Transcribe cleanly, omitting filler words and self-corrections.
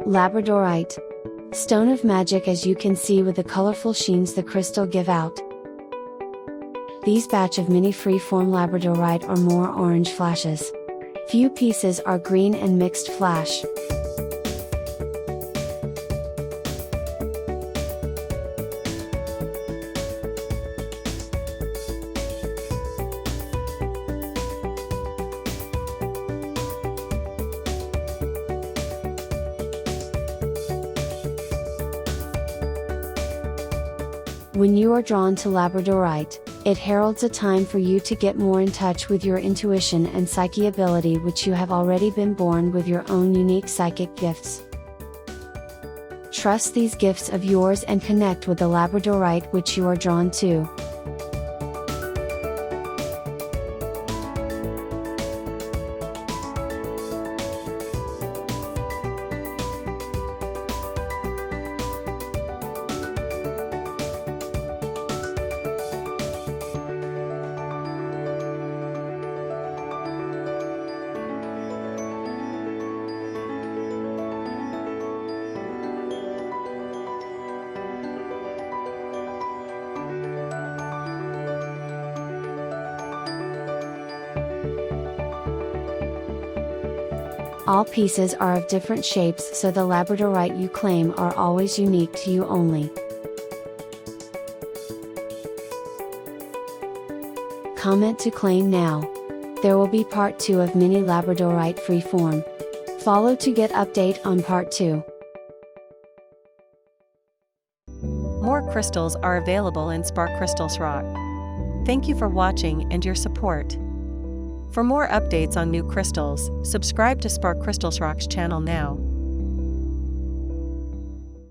Labradorite. Stone of magic, as you can see with the colorful sheens the crystal give out. These batch of mini freeform Labradorite are more orange flashes. Few pieces are green and mixed flash. When you are drawn to Labradorite, it heralds a time for you to get more in touch with your intuition and psyche ability, which you have already been born with your own unique psychic gifts. Trust these gifts of yours and connect with the Labradorite which you are drawn to. All pieces are of different shapes, so the Labradorite you claim are always unique to you only. Comment to claim now. There will be part 2 of Mini Labradorite Freeform. Follow to get update on part 2. More crystals are available in Spark Crystals Rock. Thank you for watching and your support. For more updates on new crystals, subscribe to Spark Crystals Rock's channel now.